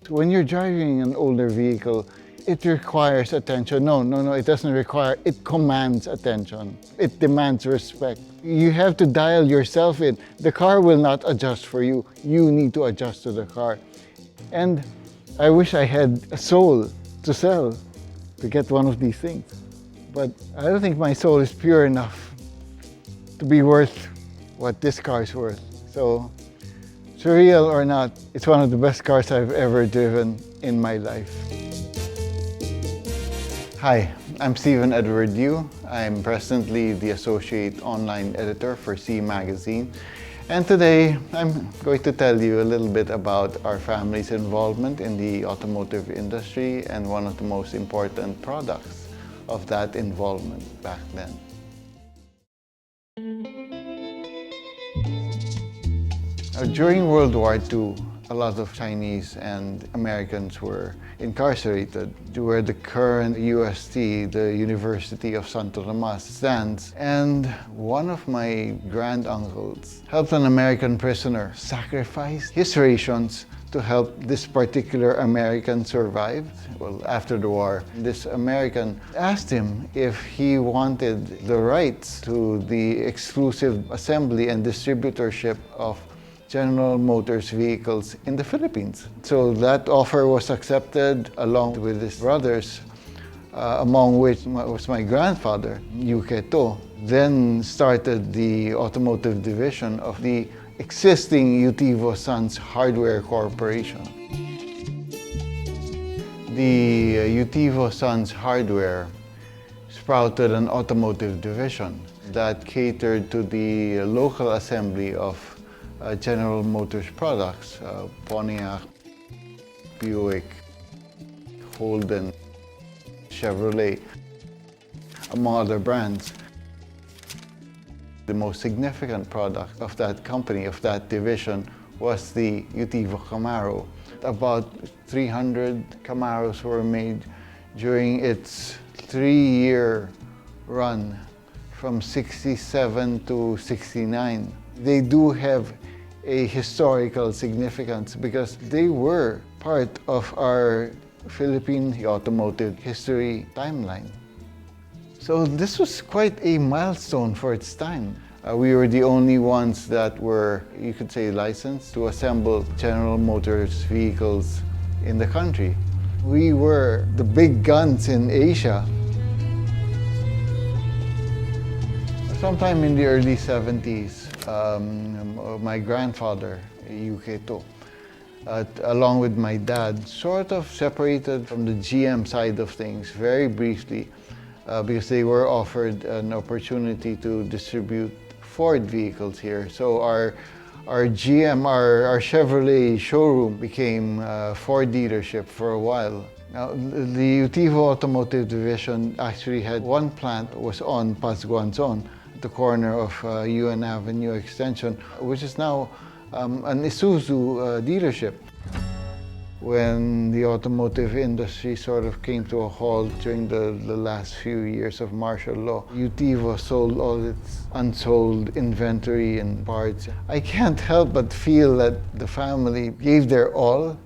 When you're driving an older vehicle, it requires attention. No, it doesn't require, it commands attention. It demands respect. You have to dial yourself in. The car will not adjust for you. You need to adjust to the car. And I wish I had a soul to sell to get one of these things. But I don't think my soul is pure enough to be worth what this car is worth. So, surreal or not, it's one of the best cars I've ever driven in my life. Hi, I'm Stephen Edward Yu. I'm presently the Associate Online Editor for C Magazine. And today, I'm going to tell you a little bit about our family's involvement in the automotive industry and one of the most important products of that involvement back then. During World War II, a lot of Chinese and Americans were incarcerated to where the current UST, the University of Santo Tomas, stands. And one of my granduncles helped an American prisoner sacrifice his rations to help this particular American survive. Well, after the war, this American asked him if he wanted the rights to the exclusive assembly and distributorship of General Motors vehicles in the Philippines. So that offer was accepted along with his brothers, among which was my grandfather, Yutivo, then started the automotive division of the existing Yutivo Sons Hardware Corporation. The Yutivo Sons Hardware sprouted an automotive division that catered to the local assembly of General Motors products, Pontiac, Buick, Holden, Chevrolet, among other brands. The most significant product of that company, of that division, was the Yutivo Camaro. About 300 Camaros were made during its 3-year run from 67 to 69. They do have a historical significance because they were part of our Philippine automotive history timeline. So this was quite a milestone for its time. We were the only ones that were, you could say, licensed to assemble General Motors vehicles in the country. We were the big guns in Asia. Sometime in the early 70s, my grandfather, Yutivo, along with my dad, sort of separated from the GM side of things very briefly because they were offered an opportunity to distribute Ford vehicles here. So our GM, our Chevrolet showroom became a Ford dealership for a while. Now, the Yutivo Automotive Division actually had one plant was on Pasguanzon, the corner of UN Avenue Extension, which is now an Isuzu dealership. When the automotive industry sort of came to a halt during the last few years of martial law, Yutivo sold all its unsold inventory and parts. I can't help but feel that the family gave their all.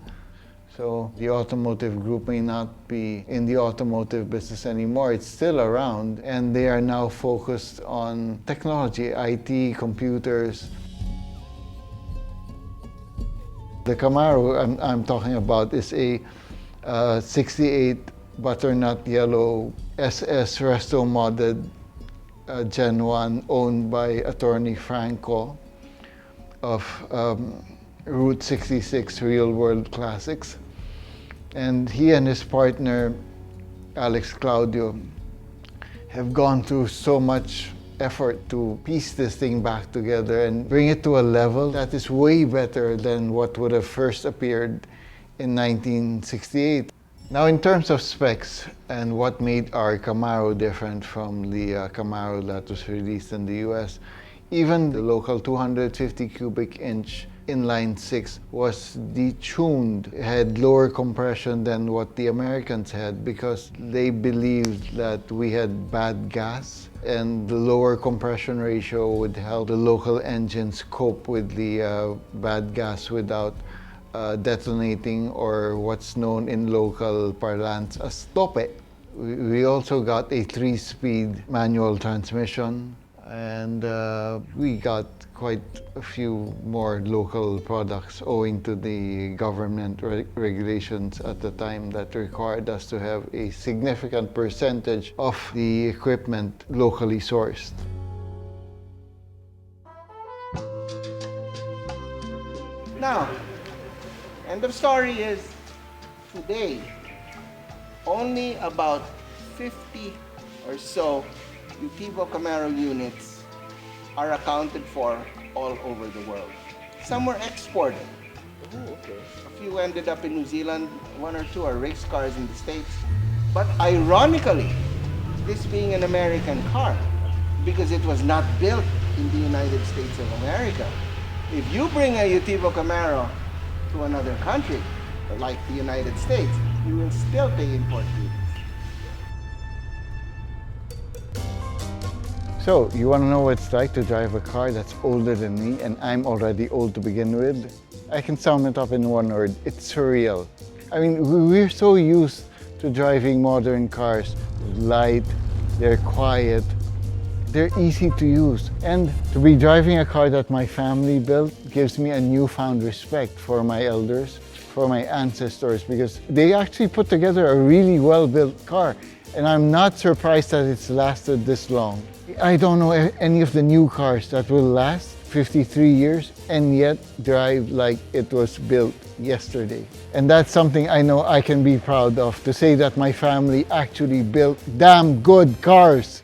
So the automotive group may not be in the automotive business anymore. It's still around, and they are now focused on technology, IT, computers. The Camaro I'm talking about is a 68 butternut yellow SS resto modded Gen 1 owned by attorney Franco of Route 66 Real World Classics. And he and his partner, Alex Claudio, have gone through so much effort to piece this thing back together and bring it to a level that is way better than what would have first appeared in 1968. Now, in terms of specs and what made our Camaro different from the Camaro that was released in the US, even the local 250 cubic inch inline six was detuned. It had lower compression than what the Americans had because they believed that we had bad gas, and the lower compression ratio would help the local engines cope with the bad gas without detonating, or what's known in local parlance as tope. We also got a 3-speed manual transmission, and we got quite a few more local products owing to the government regulations at the time that required us to have a significant percentage of the equipment locally sourced. Now, end of story is today, only about 50 or so Yutivo Camaro units are accounted for all over the world. Some were exported. Oh, okay. A few ended up in New Zealand, 1 or 2 are race cars in the States. But ironically, this being an American car, because it was not built in the United States of America. If you bring a Yutivo Camaro to another country, like the United States, you will still pay import duties. So, you want to know what it's like to drive a car that's older than me, and I'm already old to begin with? I can sum it up in one word: it's surreal. I mean, we're so used to driving modern cars. They're light, they're quiet, they're easy to use. And to be driving a car that my family built gives me a newfound respect for my elders, for my ancestors, because they actually put together a really well-built car. And I'm not surprised that it's lasted this long. I don't know any of the new cars that will last 53 years and yet drive like it was built yesterday. And that's something I know I can be proud of, to say that my family actually built damn good cars.